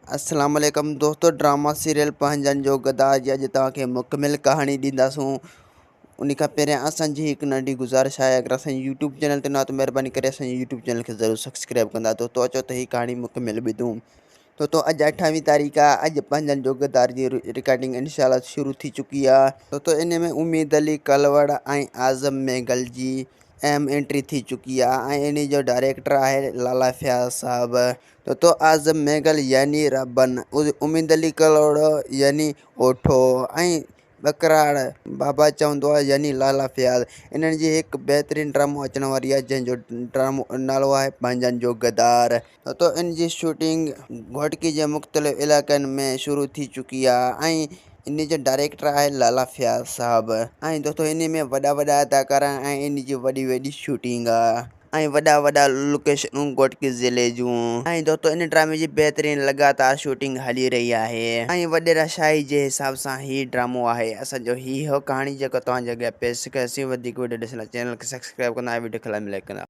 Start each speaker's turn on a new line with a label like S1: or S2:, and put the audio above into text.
S1: अस्सलाम वालेकुम दोस्तों, ड्रामा सीरियल पंहिंजनि जो गद्दार जी अॼु तव्हांखे मुकमिल कहाणी ॾींदासूं। उन खां पहिरियां असांजी हिकु नंढी गुज़ारिश आहे, अगरि असांजे यूट्यूब चैनल ते न त महिरबानी करे असांजे यूट्यूब चैनल खे ज़रूरु सब्सक्राइब कंदा। दोस्तों अचो त हीअ कहाणी मुकमिल ॿुधूं। दोस्तों अॼु 28 तारीख़ आहे। अॼु पंहिंजनि जो गद्दार जी रिकॉर्डिंग इंशाल्लाह शुरू थी चुकी आहे। दोस्तों इन में उम्मीद अली कलवड़ ऐं आज़म मेघल जी अहम एंट्री थी चुकी आहे ऐं इन जो डायरेक्टर आहे लाला फयाज़ साहब। दोस्तों आज़म मेघल यानी रबन, उम्मीद अली कलवड़ यानी ओठो ऐं बकराड़ बाबा चवंदो आहे यानी लाला फयाज़। इन्हनि जी हिकु बहितरीनु ड्रामो अचण वारी आहे जंहिंजो ड्रामो नालो आहे पंहिंजनि जो गद्दार। दोस्तों इन जी शूटिंग घोटकी जे मुख़्तलिफ़ इलाइक़नि में शुरू थी चुकी आहे ऐं इन जो डायरेक्टर आहे लाला फयाज़ साहब। ऐं दोस्तों इन में वॾा वॾा अदाकार ऐं इन जी वॾी वॾी शूटिंग आहे ऐं वॾा वॾा लोकेशनूं घोटकी ज़िले जूं। ऐं दोस्तों इन ड्रामे जी बहितरीनु लगातार शूटिंग हली रही आहे ऐं वॾेरा शाही जे हिसाब सां ही ड्रामो आहे असांजो। ही हो कहाणी जेको तव्हांजे अॻियां पेश कयोसीं। वधीक वीडियो ॾिसण लाइ चैनल खे सब्सक्राइब कंदा ऐं वीडियो खे लाइक कंदा।